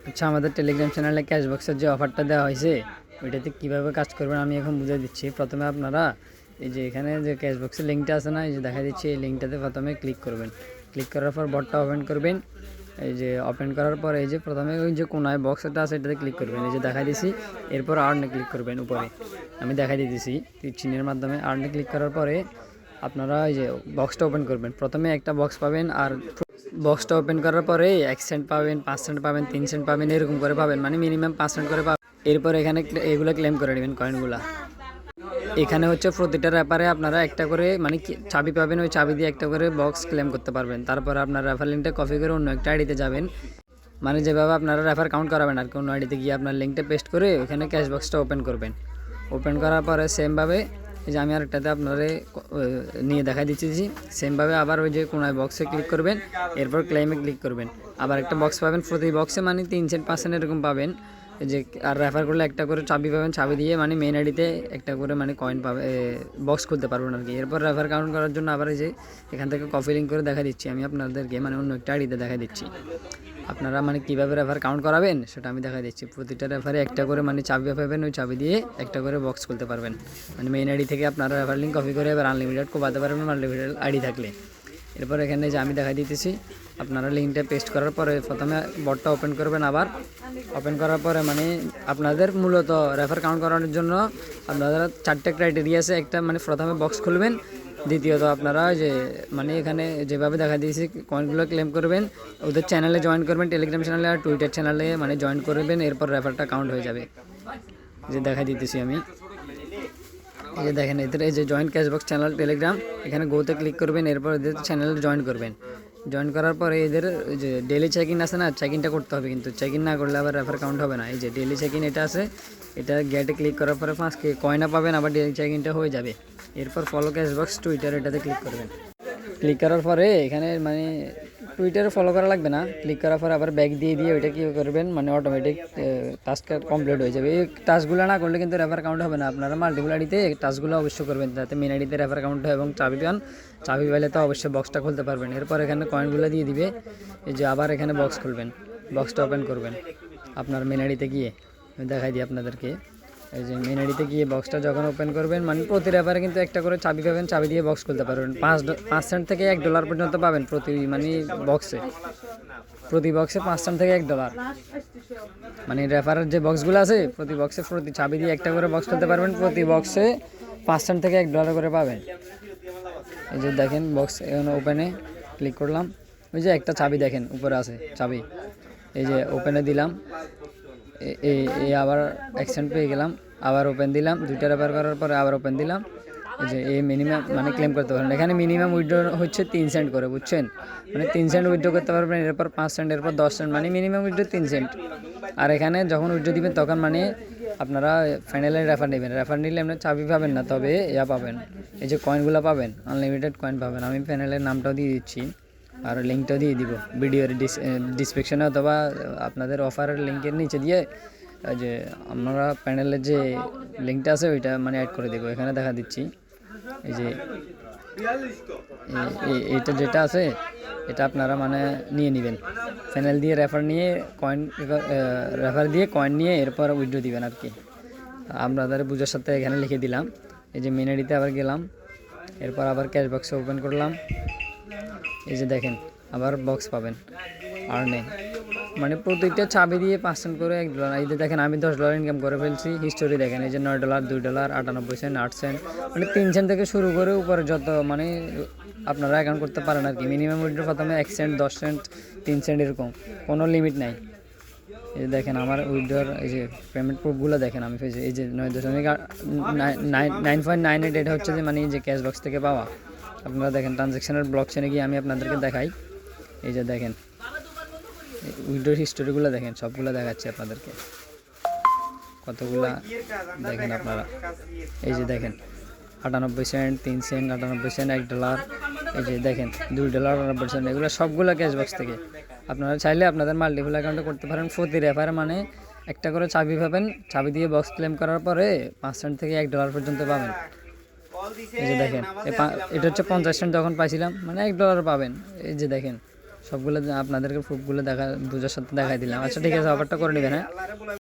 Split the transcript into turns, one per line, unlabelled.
আচ্ছা, আমাদের টেলিগ্রাম চ্যানেলে ক্যাশবক্সের যে অফারটা দেওয়া হয়েছে ওইটাতে কীভাবে কাজ করবেন আমি এখন বুঝিয়ে দিচ্ছি। প্রথমে আপনারা এই যে এখানে যে ক্যাশবক্সের লিঙ্কটা আছে না, এই যে দেখা দিচ্ছি, এই লিঙ্কটাতে প্রথমে ক্লিক করবেন। ক্লিক করার পর বটটা ওপেন করবেন। এই যে ওপেন করার পর এই যে প্রথমে ওই যে কোনায় বক্সটা আছে এটাতে ক্লিক করবেন, এই যে দেখা দিচ্ছি। এরপর আর্নে ক্লিক করবেন উপরে, আমি দেখাই দিতেছি চিহ্নের মাধ্যমে। আর্নে ক্লিক করার পরে আপনারা এই যে বক্সটা ওপেন করবেন। প্রথমে একটা বক্স পাবেন, আর বক্সটা ওপেন করার পরে 1 সেন্ট পাবেন, 5 সেন্ট পাবেন, 3 সেন্ট পাবেন, এরকম করে পাবেন, মানে মিনিমাম 5 সেন্ট করে পাবেন। এরপর এখানে এগুলো ক্লেম করে নেবেন কয়েনগুলা। এখানে হচ্ছে প্রতিটা র্যাপারে আপনারা একটা করে মানে চাবি পাবেন, ওই চাবি দিয়ে একটা করে বক্স ক্লেম করতে পারবেন। তারপর আপনার রেফার লিঙ্কটা কপি করে অন্য একটা আইডিতে যাবেন, মানে যেভাবে আপনারা রেফার কাউন্ট করাবেন আর কি, অন্য আইডিতে গিয়ে আপনার লিঙ্কটা পেস্ট করে ওখানে ক্যাশ বক্সটা ওপেন করবেন। ওপেন করার পরে সেমভাবে এই যে আমি আরেকটাতে আপনারে নিয়ে দেখাই দিচ্ছি, সেমভাবে আবার ওই যে কোনায় বক্সে ক্লিক করবেন, এরপর ক্লেমে ক্লিক করবেন। আবার একটা বক্স পাবেন, প্রতি বক্সে মানে 3 সেন্ট 5 সেন্ট এরকম পাবেন। যে আর রেফার করলে একটা করে চাবি পাবেন, চাবি দিয়ে মানে মেন আইডিতে একটা করে মানে কয়েন পাবে, বক্স খুলতে পারবেন আর কি। এরপর রেফার কাউন্ট করার জন্য আবার এই যে এখান থেকে কপি লিঙ্ক করে দেখা দিচ্ছি আমি আপনাদেরকে, মানে অন্য একটা আইডিতে দেখা দিচ্ছি। আপনারা মানে কীভাবে রেফার কাউন্ট করাবেন সেটা আমি দেখা দিচ্ছি। প্রতিটা রেফারে একটা করে মানে চাবি পাবেন, ওই চাবি দিয়ে একটা করে বক্স খুলতে পারবেন। মানে মেইন আইডি থেকে আপনারা রেফার লিঙ্ক কপি করে এবার আনলিমিটেড কোপাতে পারবেন, আনলিমিটেড আইডি থাকলে। এরপর এখানে যে আমি দেখাই দিতেছি, আপনারা লিঙ্কটা পেস্ট করার পরে প্রথমে বটটা ওপেন করবেন। আবার ওপেন করার পরে মানে আপনাদের মূলত রেফার কাউন্ট করানোর জন্য আপনাদের 4টে ক্রাইটেরিয়া আছে। একটা মানে প্রথমে বক্স খুলবেন, দ্বিতীয়ত আপনারা যে মানে এখানে যেভাবে দেখা দিয়েছি কয়েনগুলো ক্লেম করবেন, ওদের চ্যানেলে জয়েন করবেন, টেলিগ্রাম চ্যানেলে আর টুইটার চ্যানেলে মানে জয়েন করবেন। এরপর রেফারটা কাউন্ট হয়ে যাবে। যে দেখা দিতেছি আমি, এই যে দেখেন এদের এই যে জয়েন ক্যাশবক্স চ্যানেল টেলিগ্রাম, এখানে গোতে ক্লিক করবেন। এরপর এদের চ্যানেলে জয়েন করবেন। জয়েন করার পরে এদের যে ডেলি চেক ইন আছে না, চেক ইনটা করতে হবে, কিন্তু চেক ইন না করলে আবার রেফার কাউন্ট হবে না। এই যে ডেলি চেক ইন এটা আছে, এটা গেটে ক্লিক করার পরে 5 কয়েনা পাবেন, আবার ডেলি চেক ইনটা হয়ে যাবে। এরপর ফলো ক্যাশবক্স টুইটার এটাতে ক্লিক করবেন। ক্লিক করার পরে এখানে মানে টুইটারে ফলো করা লাগবে না। ক্লিক করার পরে আবার ব্যাক দিয়ে ওইটা কী করবেন, মানে অটোমেটিক টাস্ক কমপ্লিট হয়ে যাবে। এই টাস্কগুলো না করলে কিন্তু রেফার কাউন্ট হবে না। আপনারা মাল্টিপল আইডিতে টাস্কগুলো অবশ্যই করবেন, যাতে মেন আইডিতে রেফার কাউন্ট হয় এবং চাবি পান। চাবি পাইলে তো অবশ্যই বক্সটা খুলতে পারবেন। এরপর এখানে কয়েনগুলো দিয়ে দিবে। এই যে আবার এখানে বক্স খুলবেন, বক্সটা ওপেন করবেন আপনার মেন আইডিতে গিয়ে। দেখাই দিই আপনাদেরকে। এই যে মেন আইডিতে গিয়ে বক্সটা যখন ওপেন করবেন, মানে প্রতি রেফারে কিন্তু একটা করে চাবি পাবেন, চাবি দিয়ে বক্স খুলতে পারবেন। 5 সেন্ট থেকে $1 পর্যন্ত পাবেন প্রতি মানে বক্সে। প্রতি বক্সে 5 সেন্ট থেকে $1, মানে রেফারের যে বক্সগুলো আছে প্রতি বক্সে প্রতি চাবি দিয়ে একটা করে বক্স খুলতে পারবেন। প্রতি বক্সে 5 সেন্ট থেকে $1 করে পাবেন। এই যে দেখেন বক্স এখানে ওপেনে ক্লিক করলাম, ওই যে একটা চাবি দেখেন উপরে আছে চাবি, এই যে ওপেনে দিলাম, এই আবার 1 সেন্ট পেয়ে গেলাম। আবার ওপেন দিলাম, 2টা রেফার করার পরে আবার ওপেন দিলাম। এই যে এই মিনিমাম মানে ক্লেম করতে পারেন। এখানে মিনিমাম উইথড্র হচ্ছে 3 সেন্ট করে, বুঝছেন, মানে 3 সেন্ট উইথড্র করতে পারবেন। এরপর 5 সেন্ট, এরপর 10 সেন্ট, মানে মিনিমাম উইথড্র 3 সেন্ট। আর এখানে যখন উইথড্র দিবেন তখন মানে আপনারা ফাইনালি রেফার নেবেন। রেফার নিলে আপনার চাবি পাবেন না, তবে ইয়া পাবেন, এই যে কয়েনগুলো পাবেন, আনলিমিটেড কয়েন পাবেন। আমি প্যানেলের নামটাও দিয়ে দিচ্ছি আর লিঙ্কটাও দিয়ে দিব ভিডিওর ডিসক্রিপশনে, অথবা আপনাদের অফারের লিঙ্কের নিচে দিয়ে যে আমরা প্যানেলের যে লিঙ্কটা আছে ওইটা মানে অ্যাড করে দেবো। এখানে দেখা দিচ্ছি এই যে এইটা যেটা আছে এটা আপনারা মানে নিয়ে নেবেন, প্যানেল দিয়ে রেফার নিয়ে কয়েন, রেফার দিয়ে কয়েন নিয়ে এরপর উইথড্র দিবেন আর কি। আপনাদের বুঝার সাথে এখানে লিখে দিলাম। এই যে মেন আইডিতে আবার গেলাম, এরপর আবার ক্যাশ বক্সে ওপেন করলাম। এই যে দেখেন আবার বক্স পাবেন আর্নে, মানে প্রত্যেকটা চাবি দিয়ে 5 সেন্ট করে $1। এই যে দেখেন আমি $10 ইনকাম করে ফেলছি। হিস্টোরি দেখেন, এই যে $9, $2, 98 সেন্ট, 8 সেন্ট, মানে 3 সেন্ট থেকে শুরু করে উপরে যত মানে আপনারা অ্যাকাউন্ট করতে পারেন আর কি। মিনিমাম উইথড্র প্রথমে 1 সেন্ট, 10 সেন্ট, 3 সেন্ট, এরকম কোনো লিমিট নাই। এই যে দেখেন আমার উইথড্রর এই যে পেমেন্ট প্রুফগুলো দেখেন আমি পেয়েছি। এই যে 9.98 এটা হচ্ছে যে মানে এই যে ক্যাশ বক্স থেকে পাওয়া। আপনারা দেখেন ট্রানজ্যাকশনের ব্লক চেনে গিয়ে আমি আপনাদেরকে দেখাই। এই যে দেখেন উইথড্রর হিস্টোরিগুলো দেখেন, সবগুলো দেখাচ্ছি আপনাদেরকে, কতগুলা দেখেন আপনারা। এই যে দেখেন 98 সেন্ট, 3 সেন্ট, 98 সেন্ট, $1। এই যে দেখেন $2, 98 সেন্ট, এগুলো সবগুলো ক্যাশবক্স থেকে। আপনারা চাইলে আপনাদের মাল্টিপল অ্যাকাউন্টে করতে পারেন। প্রতি রেফারে মানে একটা করে চাবি পাবেন, চাবি দিয়ে বক্স ক্লেম করার পরে 5 সেন্ট থেকে $1 পর্যন্ত পাবেন। এই যে দেখেন এটা হচ্ছে 50 সেন্ট যখন পাইছিলাম, মানে $1 পাবেন। এই যে দেখেন সবগুলো আপনাদেরকে প্রুফগুলো বোঝার সাথে দেখাই দিলাম। আচ্ছা ঠিক আছে, অফারটা করে নেবেন হ্যাঁ।